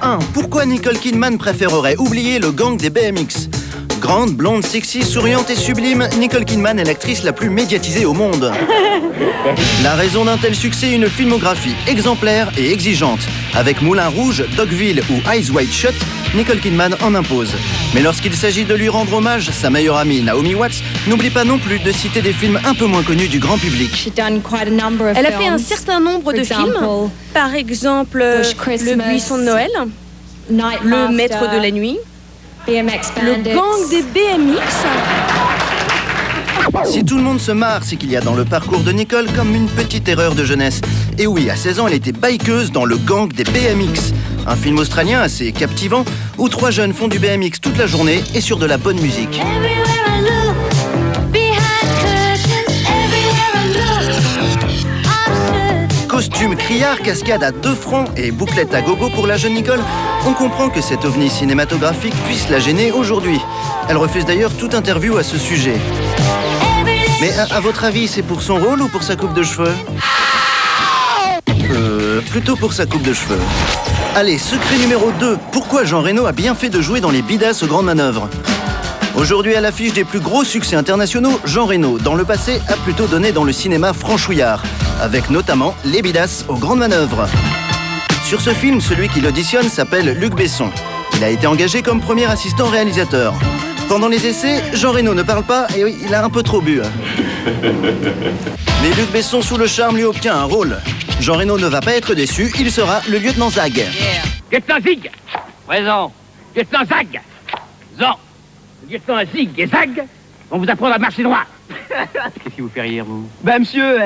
1. Pourquoi Nicole Kidman préférerait oublier le gang des BMX? Grande, blonde, sexy, souriante et sublime, Nicole Kidman est l'actrice la plus médiatisée au monde. La raison d'un tel succès, une filmographie exemplaire et exigeante. Avec Moulin Rouge, Dogville ou Eyes Wide Shut, Nicole Kidman en impose. Mais lorsqu'il s'agit de lui rendre hommage, sa meilleure amie Naomi Watts n'oublie pas non plus de citer des films un peu moins connus du grand public. Elle a fait un certain nombre de films, par exemple Le Buisson de Noël, Le Maître de la Nuit, Le Gang des BMX. Si tout le monde se marre, c'est qu'il y a dans le parcours de Nicole comme une petite erreur de jeunesse. Et oui, à 16 ans, elle était bikeuse dans Le Gang des BMX. Un film australien assez captivant où 3 jeunes font du BMX toute la journée et sur de la bonne musique. Costume criard, cascade à 2 francs et bouclette à gogo pour la jeune Nicole, on comprend que cet ovni cinématographique puisse la gêner aujourd'hui. Elle refuse d'ailleurs toute interview à ce sujet. Mais à votre avis, c'est pour son rôle ou pour sa coupe de cheveux? Plutôt pour sa coupe de cheveux. Allez, secret numéro 2. Pourquoi Jean Reno a bien fait de jouer dans les bidasses aux grandes manœuvres? Aujourd'hui, à l'affiche des plus gros succès internationaux, Jean Reno, dans le passé, a plutôt donné dans le cinéma franchouillard, avec notamment Les Bidasses aux grandes manœuvres. Sur ce film, celui qui l'auditionne s'appelle Luc Besson. Il a été engagé comme premier assistant réalisateur. Pendant les essais, Jean Reno ne parle pas et il a un peu trop bu. Mais Luc Besson, sous le charme, lui obtient un rôle. Jean Reno ne va pas être déçu, il sera le lieutenant Zag. Lieutenant Zig, présent. Lieutenant Zag, Zan. Lieutenant Zig et Zag vont vous apprendre à marcher droit. Qu'est-ce qui vous fait rire, vous? Bah monsieur,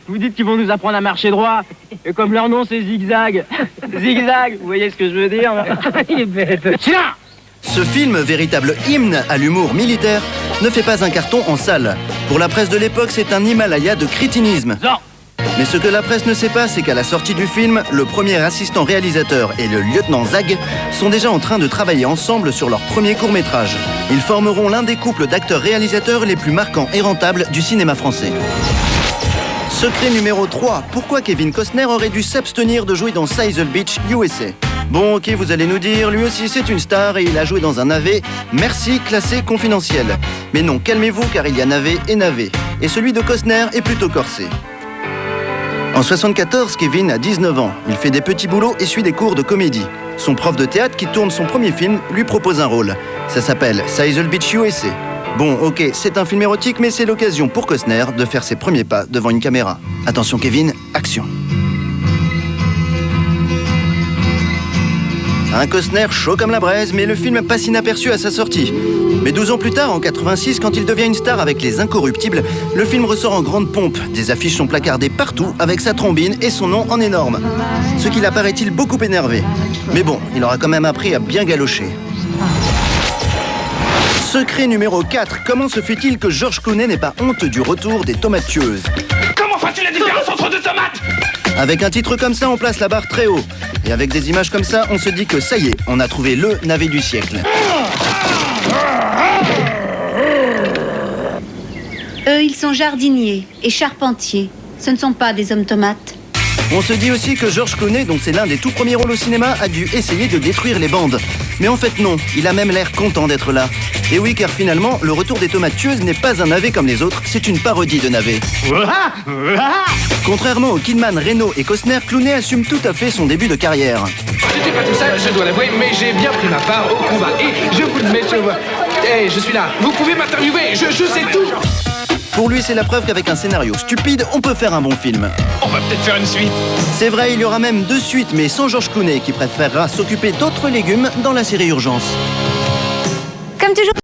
vous dites qu'ils vont nous apprendre à marcher droit. Et comme leur nom c'est Zigzag. Zigzag, vous voyez ce que je veux dire? Il est bête. Silence! Ce film, véritable hymne à l'humour militaire, ne fait pas un carton en salle. Pour la presse de l'époque, c'est un Himalaya de crétinisme. Zan. Mais ce que la presse ne sait pas, c'est qu'à la sortie du film, le premier assistant réalisateur et le lieutenant Zag sont déjà en train de travailler ensemble sur leur premier court-métrage. Ils formeront l'un des couples d'acteurs-réalisateurs les plus marquants et rentables du cinéma français. Secret numéro 3. Pourquoi Kevin Costner aurait dû s'abstenir de jouer dans Sizzle Beach, USA? Bon, ok, vous allez nous dire, lui aussi c'est une star et il a joué dans un navet, merci, classé confidentiel. Mais non, calmez-vous car il y a navet et navet. Et celui de Costner est plutôt corsé. En 1974, Kevin a 19 ans. Il fait des petits boulots et suit des cours de comédie. Son prof de théâtre qui tourne son premier film lui propose un rôle. Ça s'appelle Sizzle Beach USA. Bon, ok, c'est un film érotique, mais c'est l'occasion pour Costner de faire ses premiers pas devant une caméra. Attention Kevin, action. Un Costner chaud comme la braise, mais le film passe inaperçu à sa sortie. Mais 12 ans plus tard, en 86, quand il devient une star avec Les Incorruptibles, le film ressort en grande pompe. Des affiches sont placardées partout avec sa trombine et son nom en énorme. Ce qui l'a, paraît-il, beaucoup énervé. Mais bon, il aura quand même appris à bien galocher. Secret numéro 4. Comment se fait-il que George Clooney n'ait pas honte du retour des tomates tueuses? Comment fais-tu la différence entre deux tomates? Avec un titre comme ça, on place la barre très haut. Et avec des images comme ça, on se dit que ça y est, on a trouvé le navet du siècle. Eux, ils sont jardiniers et charpentiers. Ce ne sont pas des hommes tomates. On se dit aussi que George Clooney, dont c'est l'un des tout premiers rôles au cinéma, a dû essayer de détruire les bandes. Mais en fait non, il a même l'air content d'être là. Et oui, car finalement, le retour des tomates tueuses n'est pas un navet comme les autres, c'est une parodie de navet. Contrairement aux Kidman, Reno et Costner, Clooney assume tout à fait son début de carrière. J'étais pas tout seul, je dois l'avouer, mais j'ai bien pris ma part au combat. Et je vous le mets, je suis là. Vous pouvez m'interviewer, je sais tout. Pour lui, c'est la preuve qu'avec un scénario stupide, on peut faire un bon film. On va peut-être faire une suite. C'est vrai, il y aura même 2 suites, mais sans George Clooney, qui préférera s'occuper d'autres légumes dans la série Urgence. Comme toujours.